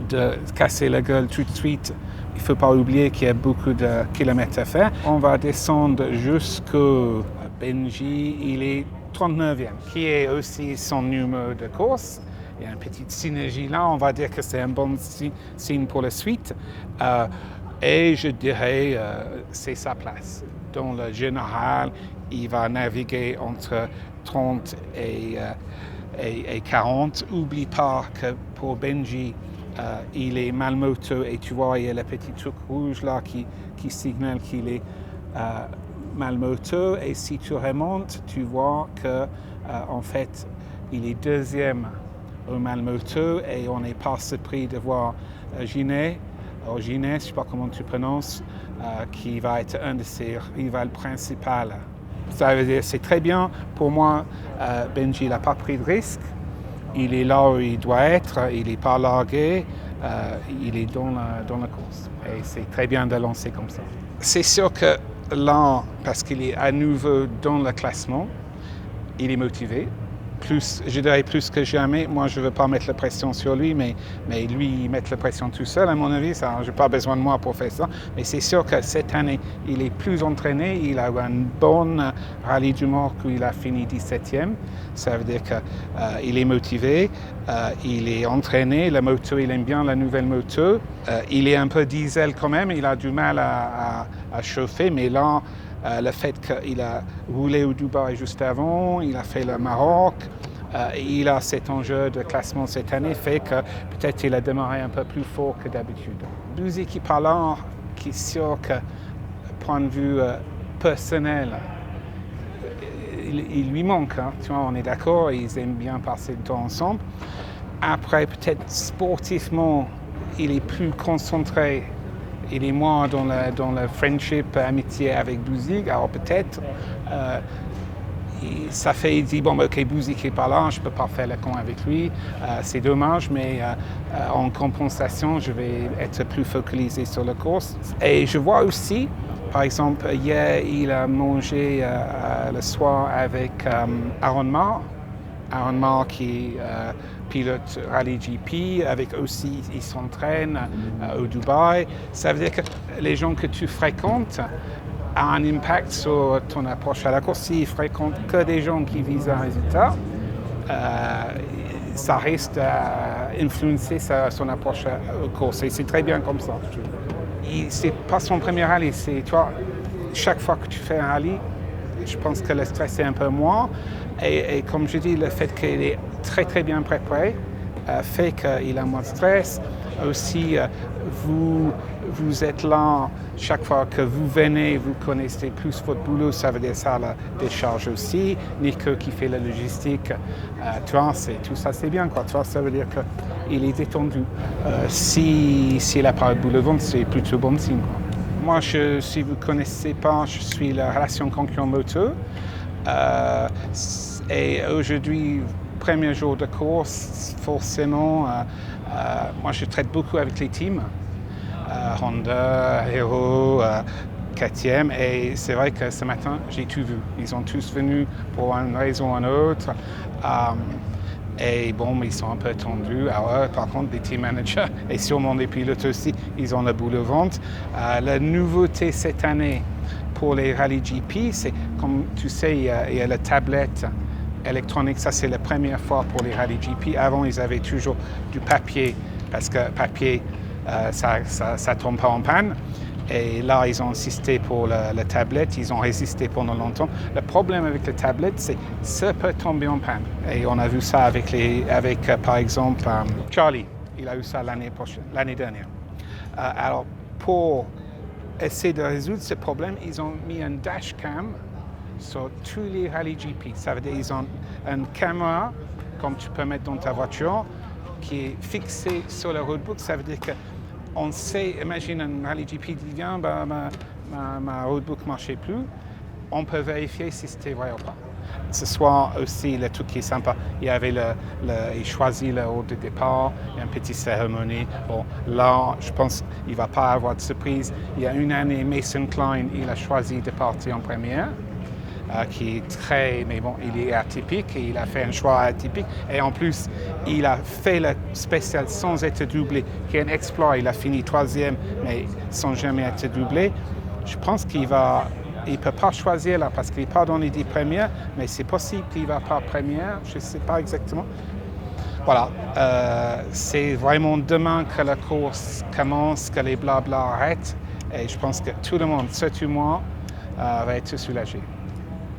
de casser la gueule tout de suite. Il ne faut pas oublier qu'il y a beaucoup de kilomètres à faire. On va descendre jusqu'au Benji, il est 39e, qui est aussi son numéro de course. Il y a une petite synergie là, on va dire que c'est un bon signe pour la suite. Et je dirais, c'est sa place. Dans le général, il va naviguer entre 30 et 40. N'oublie pas que pour Benji, il est mal moto et tu vois, il y a le petit truc rouge là qui signale qu'il est mal moto. Et si tu remontes, tu vois que en fait, il est 2e au mal moto et on n'est pas surpris de voir Ginet, je ne sais pas comment tu prononces, qui va être un de ses rivales principaux. Ça veut dire c'est très bien. Pour moi, Benji n'a pas pris de risque. Il est là où il doit être, il n'est pas largué, il est dans la course. Et c'est très bien de lancer comme ça. C'est sûr que là, parce qu'il est à nouveau dans le classement, il est motivé. Je dirais plus que jamais. Moi, je ne veux pas mettre la pression sur lui, mais lui, il met la pression tout seul, à mon avis. Je n'ai pas besoin de moi pour faire ça. Mais c'est sûr que cette année, il est plus entraîné. Il a eu une bonne rallye du Mort où il a fini 17e. Ça veut dire qu'il est motivé, il est entraîné. La moto, il aime bien la nouvelle moto. Il est un peu diesel quand même. Il a du mal à chauffer, mais là, le fait qu'il a roulé au Dubaï juste avant, il a fait le Maroc, il a cet enjeu de classement cette année, fait que peut-être il a démarré un peu plus fort que d'habitude. 12 équipes à l'heure, qui est sûr que, point de vue personnel, il lui manque. Hein. Tu vois, on est d'accord, ils aiment bien passer le temps ensemble. Après, peut-être sportivement, il est plus concentré. Il est moins dans le friendship, amitié avec Bouzik. Alors peut-être, ça fait, il dit, bon, ok, Bouzik n'est pas là, je ne peux pas faire le con avec lui. C'est dommage, mais en compensation, je vais être plus focalisé sur la course. Et je vois aussi, par exemple, hier, il a mangé le soir avec Aaron Marr. Aaron Marr qui pilote Rallye GP, avec aussi, il s'entraîne au Dubaï. Ça veut dire que les gens que tu fréquentes ont un impact sur ton approche à la course. S'ils fréquentent que des gens qui visent un résultat, ça risque d'influencer son approche aux courses. Et c'est très bien comme ça. C'est pas son premier rallye. Tu vois, chaque fois que tu fais un rallye, je pense que le stress est un peu moins. Et comme je dis, le fait qu'il est très très bien préparé fait qu'il a moins de stress. Aussi, vous êtes là chaque fois que vous venez, vous connaissez plus votre boulot, ça veut dire ça, la décharge aussi. Nico qui fait la logistique, tu vois, tout ça c'est bien, quoi. Tu vois, ça veut dire qu'il est détendu. Si la parole boule au ventre, c'est plutôt bon signe, quoi. Moi, si vous ne connaissez pas, je suis la relation concurrent moto. Et aujourd'hui, premier jour de course, forcément, moi je traite beaucoup avec les teams. Honda, Hero, KTM. Et c'est vrai que ce matin, j'ai tout vu. Ils sont tous venus pour une raison ou une autre. Et bon, ils sont un peu tendus. Alors, par contre, les team managers et sûrement les pilotes aussi, ils ont la boule au ventre. La nouveauté cette année pour les rallyes GP, c'est, comme tu sais, il y a la tablette électronique. Ça, c'est la première fois pour les rallyes GP. Avant, ils avaient toujours du papier, parce que papier, ça ne tombe pas en panne. Et là, ils ont insisté pour la tablette, ils ont résisté pendant longtemps. Le problème avec la tablette, c'est que ça peut tomber en panne. Et on a vu ça avec par exemple, Charlie. Il a eu ça l'année dernière. Alors, pour essayer de résoudre ce problème, ils ont mis un dashcam sur tous les rallyes GP. Ça veut dire qu'ils ont une caméra, comme tu peux mettre dans ta voiture, qui est fixée sur le roadbook. Ça veut dire qu'on sait, imagine un rallye GP dit bien, ma roadbook ne marchait plus. On peut vérifier si c'était vrai ou pas. Ce soir aussi, le truc qui est sympa, il choisit le route de départ, il y a une petite cérémonie. Bon, là, je pense qu'il ne va pas avoir de surprise. Il y a une année, Mason Klein, il a choisi de partir en première, qui est mais bon, il est atypique, et il a fait un choix atypique. Et en plus, il a fait le spécial sans être doublé, qui est un exploit. Il a fini 3e, mais sans jamais être doublé. Je pense qu'il ne peut pas choisir là parce qu'il n'est pas dans les 10 premières, mais c'est possible qu'il ne va pas première, je ne sais pas exactement. Voilà, c'est vraiment demain que la course commence, que les blabla arrêtent, et je pense que tout le monde, surtout moi, va être soulagé.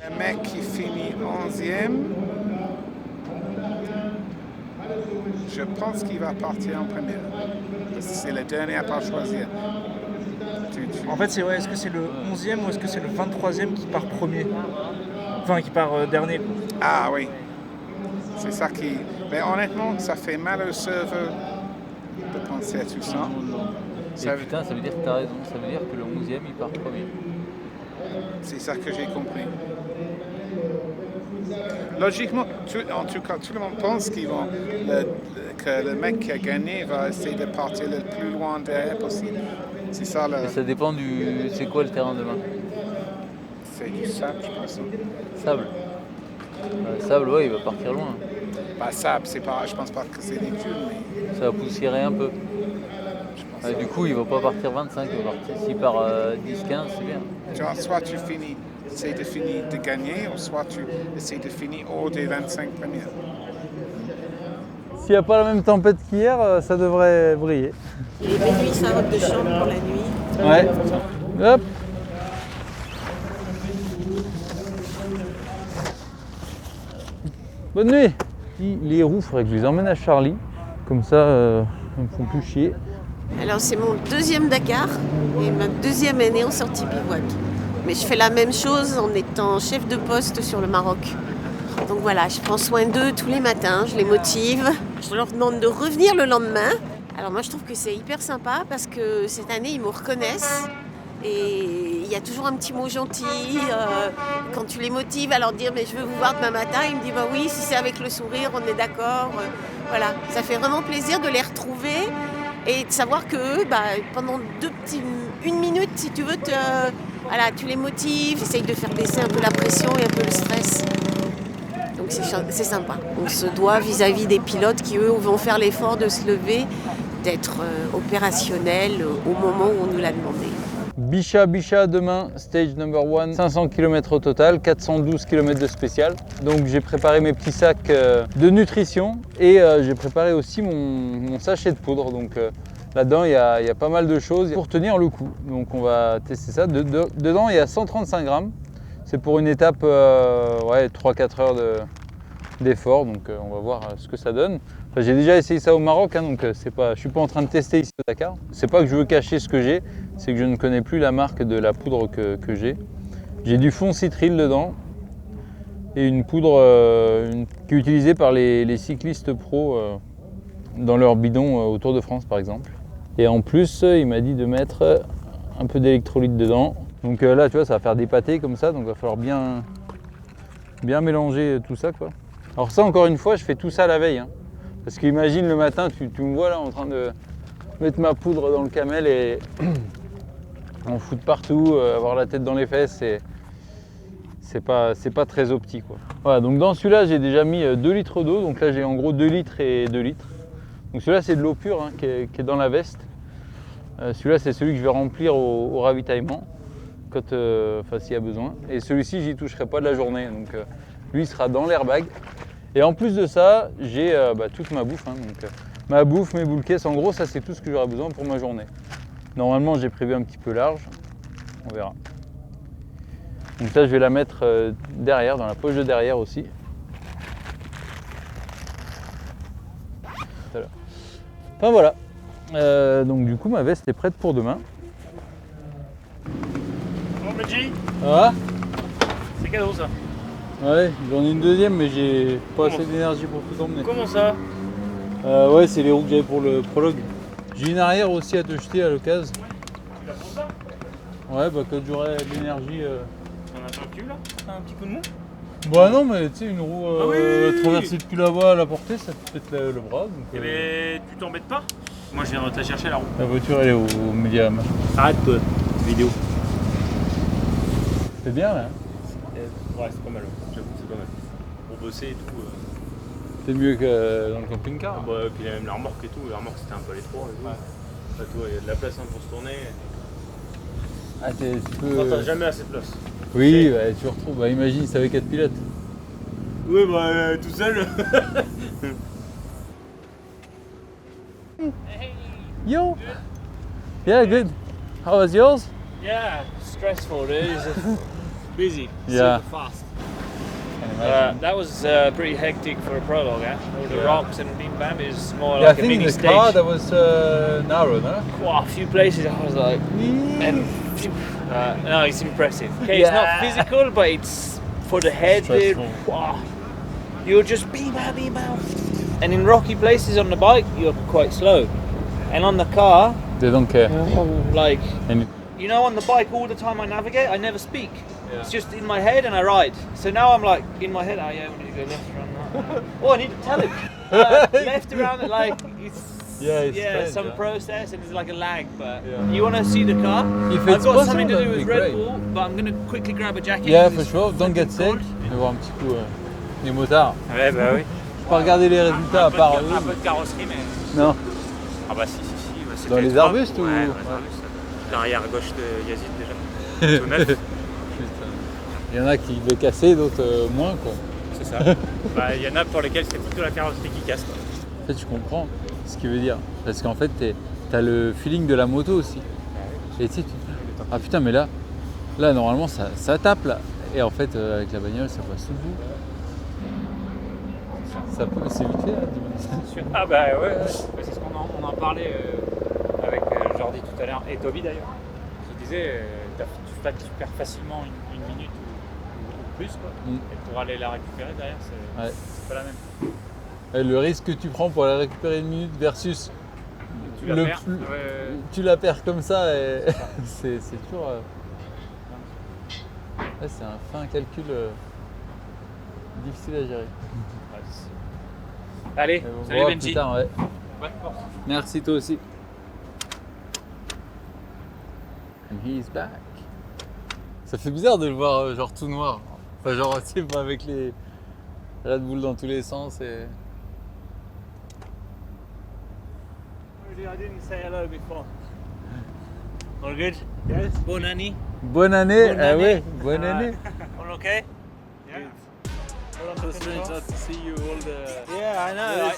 Le mec qui finit 11e, je pense qu'il va partir en première, parce que c'est le dernier à ne pas choisir. En fait, est-ce que c'est le 11e ou est-ce que c'est le 23e qui part premier? Enfin, qui part dernier. Ah oui, c'est ça qui... Mais honnêtement, ça fait mal au serveur de penser à tout ça. Putain, ça veut dire que t'as raison, ça veut dire que le 11e, il part premier. C'est ça que j'ai compris. Logiquement, en tout cas, tout le monde pense que le mec qui a gagné va essayer de partir le plus loin derrière possible. C'est ça le... Et ça dépend du... C'est quoi le terrain demain? C'est du sable, je pense. Sable? Sable, ouais, il va partir loin. Sable, c'est pas... Je pense pas que c'est des dunes, mais... Ça va poussiérer un peu. Du coup, il va pas partir 25, il va partir. S'il part 10-15, c'est bien. Tu vois, soit tu essaies de finir de gagner, ou soit tu essaies de finir hors des 25 premières. S'il n'y a pas la même tempête qu'hier, ça devrait briller. Et minuit, sa robe de chambre pour la nuit. Ouais. Hop. Bonne nuit. Les roues, il faudrait que je les emmène à Charlie. Comme ça, ils me font plus chier. Alors c'est mon 2e Dakar et ma 2e année en sortie bivouac. Mais je fais la même chose en étant chef de poste sur le Maroc. Donc voilà, je prends soin d'eux tous les matins, je les motive. Je leur demande de revenir le lendemain. Alors moi je trouve que c'est hyper sympa parce que cette année ils me reconnaissent. Et il y a toujours un petit mot gentil. Quand tu les motives à leur dire mais je veux vous voir demain matin, ils me disent bah oui, si c'est avec le sourire, on est d'accord. Voilà, ça fait vraiment plaisir de les retrouver et de savoir que pendant une minute, si tu veux, tu les motives, essayes de faire baisser un peu la pression et un peu le stress. Donc c'est sympa. On se doit vis-à-vis des pilotes qui, eux, vont faire l'effort de se lever, d'être opérationnels au moment où on nous l'a demandé. Bichat demain, stage number 1, 500 km au total, 412 km de spécial. Donc j'ai préparé mes petits sacs de nutrition et j'ai préparé aussi mon sachet de poudre. Donc là-dedans il y a pas mal de choses pour tenir le coup. Donc on va tester ça. Dedans il y a 135 grammes. C'est pour une étape 3-4 heures d'effort. Donc on va voir ce que ça donne. Enfin, j'ai déjà essayé ça au Maroc, donc je ne suis pas en train de tester ici au Dakar. C'est pas que je veux cacher ce que j'ai, c'est que je ne connais plus la marque de la poudre que j'ai. J'ai du fond citryl dedans et une poudre qui est utilisée par les cyclistes pros dans leur bidon au Tour de France par exemple. Et en plus, il m'a dit de mettre un peu d'électrolyte dedans. Donc là, tu vois, ça va faire des pâtés comme ça, donc il va falloir bien mélanger tout ça, quoi. Alors ça, encore une fois, je fais tout ça la veille. Parce qu'imagine le matin, tu me vois là en train de mettre ma poudre dans le camel et en foutre partout, avoir la tête dans les fesses, c'est pas très optique, quoi. Voilà, donc dans celui-là, j'ai déjà mis 2 litres d'eau. Donc là, j'ai en gros 2 litres et 2 litres. Donc celui-là, c'est de l'eau pure qui est dans la veste. Celui-là, c'est celui que je vais remplir au ravitaillement, s'il y a besoin. Et celui-ci, j'y toucherai pas de la journée. Donc lui, il sera dans l'airbag. Et en plus de ça, j'ai toute ma bouffe. Ma bouffe, mes boules caisses, en gros, ça c'est tout ce que j'aurai besoin pour ma journée. Normalement, j'ai prévu un petit peu large. On verra. Donc ça, je vais la mettre derrière, dans la poche de derrière aussi. Voilà. Enfin voilà. Donc du coup, ma veste est prête pour demain. Benji, Ah c'est cadeau ça. ouais, j'en ai une deuxième, mais j'ai pas assez d'énergie pour tout emmener. Comment ça? Ouais, c'est les roues que j'avais pour le prologue. J'ai une arrière aussi à te jeter à l'occasion. Tu l'as pour ça? Ouais, bah quand j'aurai de l'énergie. T'en as un cul là? T'as un petit coup de mou? Bah non, mais tu sais, une roue Ah oui. traverser depuis là-bas à la portée, ça te pète le bras. Donc, Eh ben, tu t'embêtes pas? Moi je viens de chercher la roue. la voiture elle est au média. machin. Arrête toi, vidéo. C'est bien là. Ouais, c'est pas mal. J'avoue que c'est pas mal. Pour bosser et tout. C'est mieux que dans le camping-car. Bah, puis il y a même la remorque et tout. La remorque c'était un peu à l'étroit et tout. Bah, toi, il y a de la place hein, pour se tourner. Ah, tu peux. Toi, t'as jamais assez de place. Oui, ouais, tu retrouves. Bah, imagine, c'est avec 4 pilotes. Oui, bah, tout seul. Yo! Yeah, good. How was yours? Yeah, stressful, dude. It's busy, Yeah. super fast. imagine. That was pretty hectic for a prologue, eh? All the Yeah. rocks and bim bam is more Yeah, I like a think mini in the stage. car that was narrow, no? Wow, a few places I was like, and no, it's impressive. Okay, it's not Yeah. physical, but it's for the head, dude. Stressful. Wow. You're just beam out. And in rocky places on the bike, you're quite slow. And on the car, They don't care. like, And you know, on the bike all the time I navigate, I never speak. Yeah. It's just in my head and I ride. So now I'm like, in my head, oh yeah, we need to go left around that. Oh, I need to tell him. Left around, like, it's strange, some yeah. process and it's like a lag, but Yeah. you want to see the car? If I've it's got possible, something to do that'd with be Red great. Bull, but I'm going to quickly grab a jacket. yeah, 'cause for it's sure. Don't get sick. cold. Je vais voir un petit coup les motards. Ouais, bah oui. Je peux pas regarder les résultats à part eux. Un peu de carrosserie, mais. Non. Ah bah si. Ouais, c'était Dans les étroit. arbustes ou- Ouais, dans les arbustes. L'arrière gauche de Yazid déjà. Tout neuf. Il y en a qui le cassaient, d'autres moins quoi. C'est ça. Bah, il y en a pour lesquels c'est plutôt la carrosserie qui casse. Quoi. En fait, tu comprends ce qu'il veut dire. Parce qu'en fait, t'as le feeling de la moto aussi. Et tu sais, ah putain, mais là normalement ça tape là. Et en fait, avec la bagnole, ça passe sous le bout. C'est vite fait, hein, Ah bah ouais. C'est ce qu'on en parlait avec Jordi tout à l'heure, et Toby d'ailleurs, qui disait tu perds facilement une minute ou plus quoi. Et pour aller la récupérer derrière, c'est pas la même. Et le risque que tu prends pour aller récupérer une minute versus Tu la perds. tu la perds comme ça, et c'est toujours. Ouais, c'est un fin calcul difficile à gérer. Allez, on salut voit Benji. plus tard, ouais. Bonne force. Merci toi aussi. And he's back. Ça fait bizarre de le voir genre tout noir. Enfin genre tu sais pas avec les Red Bull dans tous les sens et. I didn't say hello before. All good? Yes. Bonne année. Bonne année, ah ouais, bonne année. All okay? So strange not to see you all the. Yeah, I know.